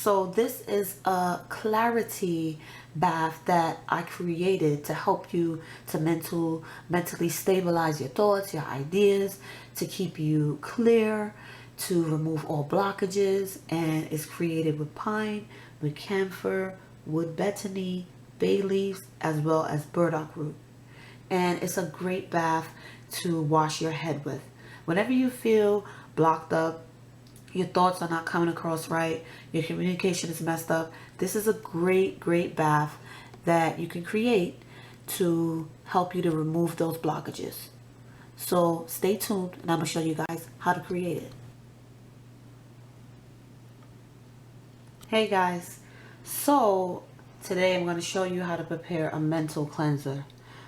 So this is a clarity bath that I created to help you to mentally stabilize your thoughts, your ideas, to keep you clear, to remove all blockages. And it's created with pine, with camphor, wood betony, bay leaves, as well as burdock root. And it's a great bath to wash your head with. Whenever you feel blocked up, your thoughts are not coming across right, your communication is messed up, this is a great bath that you can create to help you to remove those blockages. So stay tuned and I'm going to show you guys how to create it. Hey guys, so today I'm going to show you how to prepare a mental cleanser.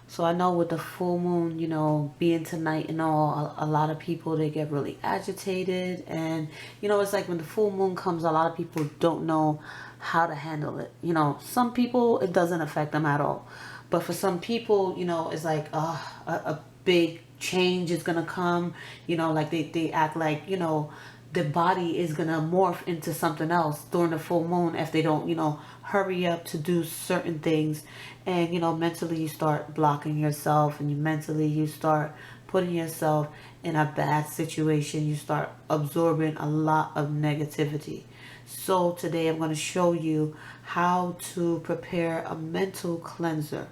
So I know with the full moon, you know, being tonight and all, a lot of people, they get really agitated. And, you know, it's like when the full moon comes, a lot of people don't know how to handle it. You know, some people, it doesn't affect them at all. But for some people, you know, it's like a big change is going to come. You know, like they act like, you know, the body is going to morph into something else during the full moon if they don't, you know, hurry up to do certain things. And, you know, mentally you start blocking yourself, and you start putting yourself in a bad situation. You start absorbing a lot of negativity. So today I'm going to show you how to prepare a mental cleanser.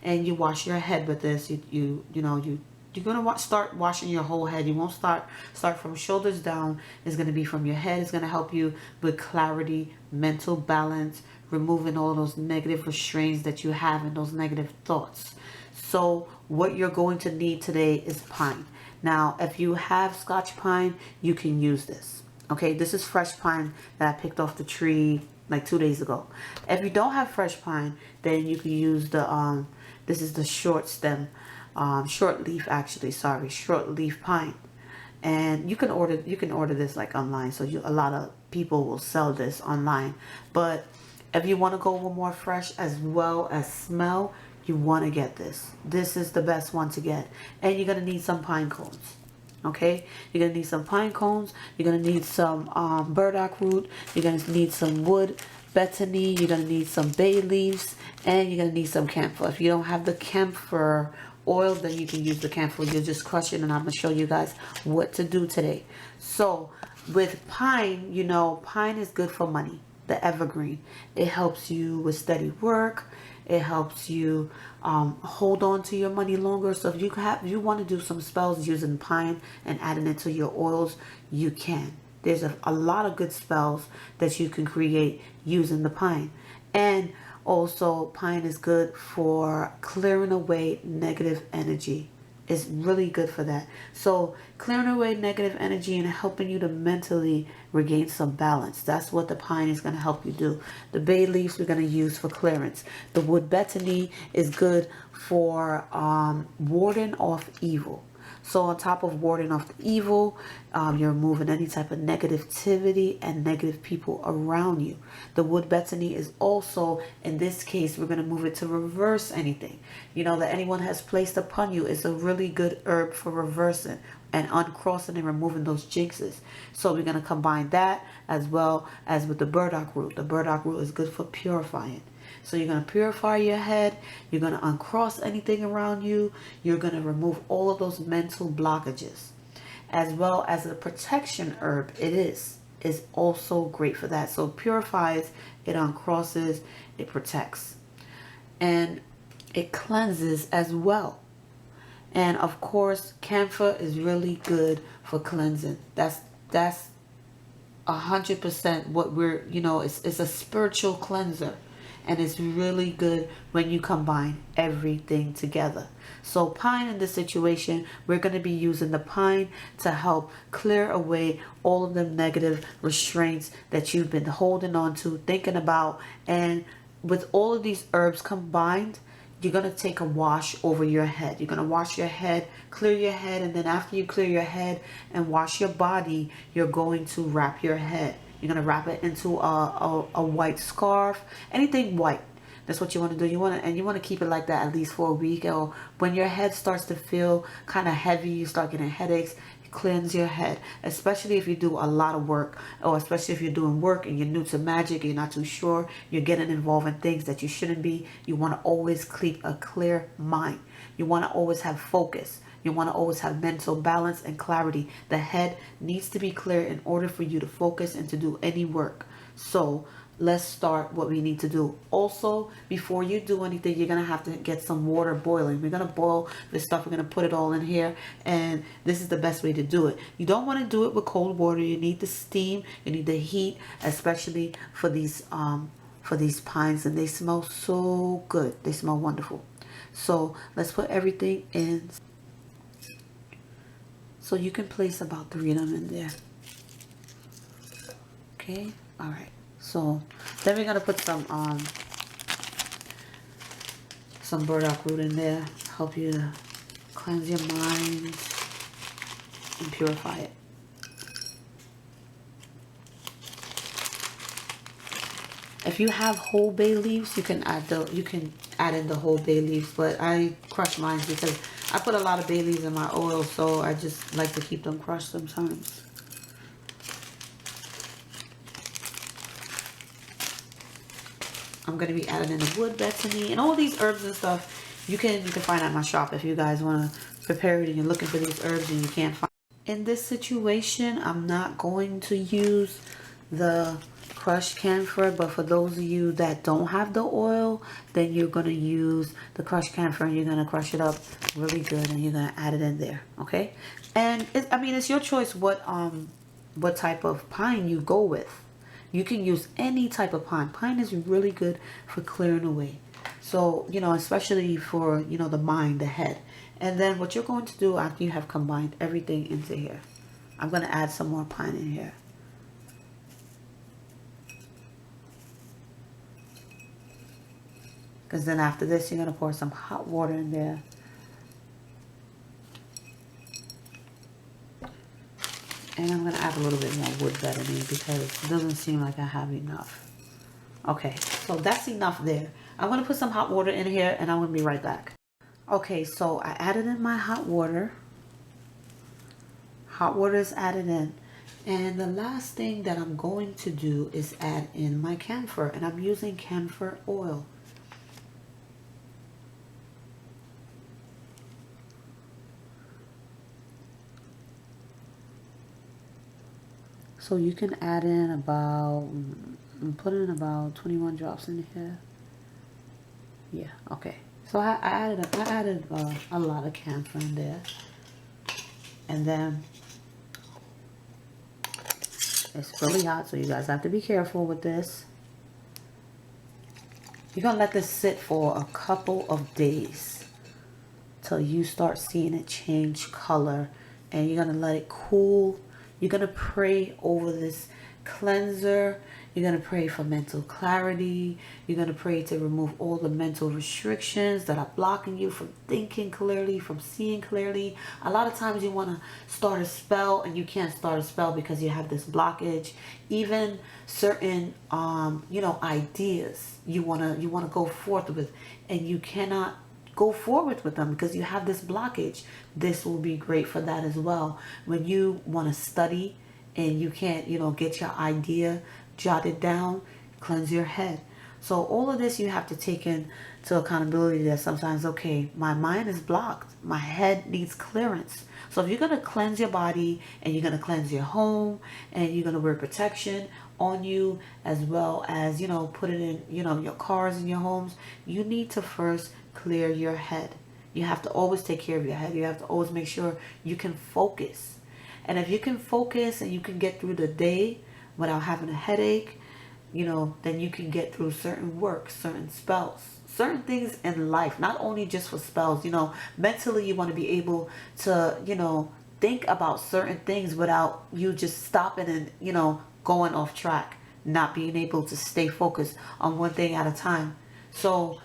And you wash your head with this. You're going to start washing your whole head. You won't start from shoulders down. It's going to be from your head. It's going to help you with clarity, mental balance, removing all those negative restraints that you have and those negative thoughts. So what you're going to need today is pine. Now, if you have Scotch pine, you can use this. Okay, this is fresh pine that I picked off the tree like 2 days ago. If you don't have fresh pine, then you can use the this is the short stem, short leaf pine. And you can order this like online. So a lot of people will sell this online. But if you want to go with more fresh as well as smell, you want to get this. This is the best one to get. And you're going to need some pine cones. Okay, you're going to need some pine cones. You're going to need some burdock root. You're going to need some wood betony. You're going to need some bay leaves. And you're going to need some camphor. If you don't have the camphor oil, then you can use the camphor. You'll just crush it, and I'm going to show you guys what to do today. So with pine, you know, pine is good for money. The evergreen. It helps you with steady work. It helps you hold on to your money longer. So if you want to do some spells using pine and adding it to your oils, you can. There's a lot of good spells that you can create using the pine. And also, pine is good for clearing away negative energy. It's really good for that. So clearing away negative energy and helping you to mentally regain some balance. That's what the pine is going to help you do. The bay leaves we're going to use for clearance. The wood betony is good for warding off evil. So on top of warding off the evil, you're removing any type of negativity and negative people around you. The wood betony is also, in this case, we're going to move it to reverse anything, you know, that anyone has placed upon you. It's a really good herb for reversing and uncrossing and removing those jinxes. So we're going to combine that as well as with the burdock root. The burdock root is good for purifying. So you're going to purify your head. You're going to uncross anything around you. You're going to remove all of those mental blockages. As well as a protection herb, it is also great for that. So it purifies, it uncrosses, it protects. And it cleanses as well. And of course, camphor is really good for cleansing. That's 100% what we're, you know, it's a spiritual cleanser. And it's really good when you combine everything together. So pine in this situation, we're going to be using the pine to help clear away all of the negative restraints that you've been holding on to, thinking about. And with all of these herbs combined, you're going to take a wash over your head. You're going to wash your head, clear your head. And then after you clear your head and wash your body, you're going to wrap your head. You're going to wrap it into a white scarf, anything white. That's what you want to do. You want to keep it like that at least for a week. Or when your head starts to feel kind of heavy, you start getting headaches, cleanse your head. Especially if you do a lot of work, or especially if you're doing work and you're new to magic, you're not too sure, you're getting involved in things that you shouldn't be. You want to always keep a clear mind. You want to always have focus. You want to always have mental balance and clarity. The head needs to be clear in order for you to focus and to do any work. So let's start what we need to do. Also, before you do anything, you're going to have to get some water boiling. We're going to boil this stuff. We're going to put it all in here. And this is the best way to do it. You don't want to do it with cold water. You need the steam. You need the heat, especially for these pines. And they smell so good. They smell wonderful. So let's put everything in. So you can place about 3 of them in there. Okay. All right. So then we're gonna put some burdock root in there, help you to cleanse your mind and purify it. If you have whole bay leaves, you can add in the whole bay leaves, but I crush mine because I put a lot of bay leaves in my oil, so I just like to keep them crushed sometimes. I'm going to be adding in the wood betony and all these herbs and stuff you can find at my shop if you guys want to prepare it and you're looking for these herbs and you can't find. In this situation, I'm not going to use the crushed camphor, but for those of you that don't have the oil, then you're going to use the crushed camphor and you're going to crush it up really good and you're going to add it in there. Okay. And I mean, it's your choice what type of pine you go with. You can use any type of pine. Pine is really good for clearing away. So, you know, especially for, you know, the mind, the head. And then what you're going to do after you have combined everything into here, I'm going to add some more pine in here. Because then after this, you're going to pour some hot water in there. And I'm going to add a little bit more wood betony because it doesn't seem like I have enough. Okay, so that's enough there. I'm going to put some hot water in here and I'm going to be right back. Okay, so I added in my hot water. Hot water is added in. And the last thing that I'm going to do is add in my camphor. And I'm using camphor oil. So you can add in about, I'm putting in about 21 drops in here. Yeah, okay. So I added a lot of camphor in there. And then it's really hot, so you guys have to be careful with this. You're going to let this sit for a couple of days till you start seeing it change color. And you're going to let it cool. You're going to pray over this cleanser. You're going to pray for mental clarity. You're going to pray to remove all the mental restrictions that are blocking you from thinking clearly, from seeing clearly. A lot of times you want to start a spell and you can't start a spell because you have this blockage. Even certain, you know, ideas you want to go forth with, and you cannot go forward with them because you have this blockage. This will be great for that as well. When you want to study and you can't, you know, get your idea, jot it down, cleanse your head. So all of this you have to take into accountability that sometimes, okay, my mind is blocked. My head needs clearance. So if you're going to cleanse your body and you're going to cleanse your home and you're going to wear protection on you as well as, you know, put it in, you know, your cars and your homes, you need to first clear your head. You have to always take care of your head. You have to always make sure you can focus. And if you can focus and you can get through the day without having a headache, you know, then you can get through certain work, certain spells, certain things in life, not only just for spells. You know, mentally you want to be able to, you know, think about certain things without you just stopping and, you know, going off track, not being able to stay focused on one thing at a time. So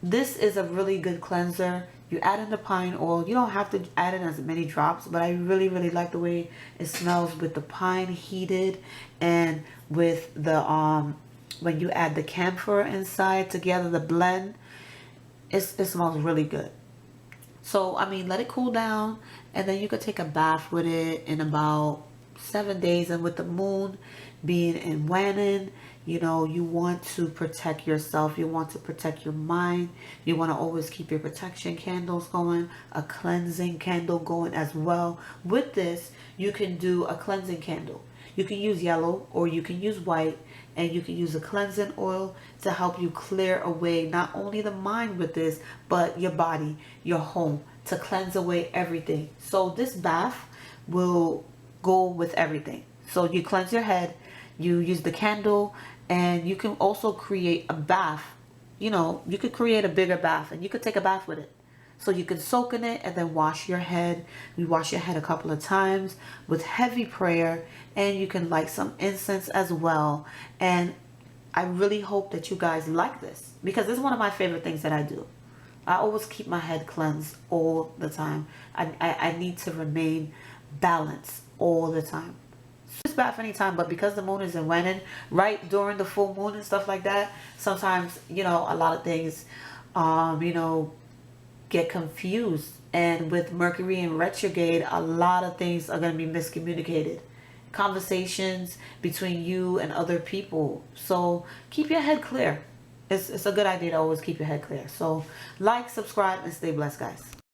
this is a really good cleanser. You add in the pine oil. You don't have to add in as many drops, but I really, really like the way it smells with the pine heated and with the when you add the camphor inside together, the blend, it smells really good. So, I mean, let it cool down, and then you could take a bath with it in about 7 days. And with the moon being in Wannon, you know, you want to protect yourself. You want to protect your mind. You want to always keep your protection candles going, a cleansing candle going as well. With this, you can do a cleansing candle. You can use yellow or you can use white, and you can use a cleansing oil to help you clear away not only the mind with this, but your body, your home, to cleanse away everything. So this bath will go with everything. So you cleanse your head, you use the candle, and you can also create a bath. You know, you could create a bigger bath and you could take a bath with it. So you can soak in it and then wash your head. You wash your head a couple of times with heavy prayer, and you can light some incense as well. And I really hope that you guys like this, because this is one of my favorite things that I do. I always keep my head cleansed all the time. I need to remain balanced all the time. Just bath anytime, but because the moon is in Wannon, right during the full moon and stuff like that, sometimes, you know, a lot of things, you know, get confused. And with Mercury in retrograde, a lot of things are going to be miscommunicated. Conversations between you and other people. So keep your head clear. It's a good idea to always keep your head clear. So like, subscribe, and stay blessed, guys.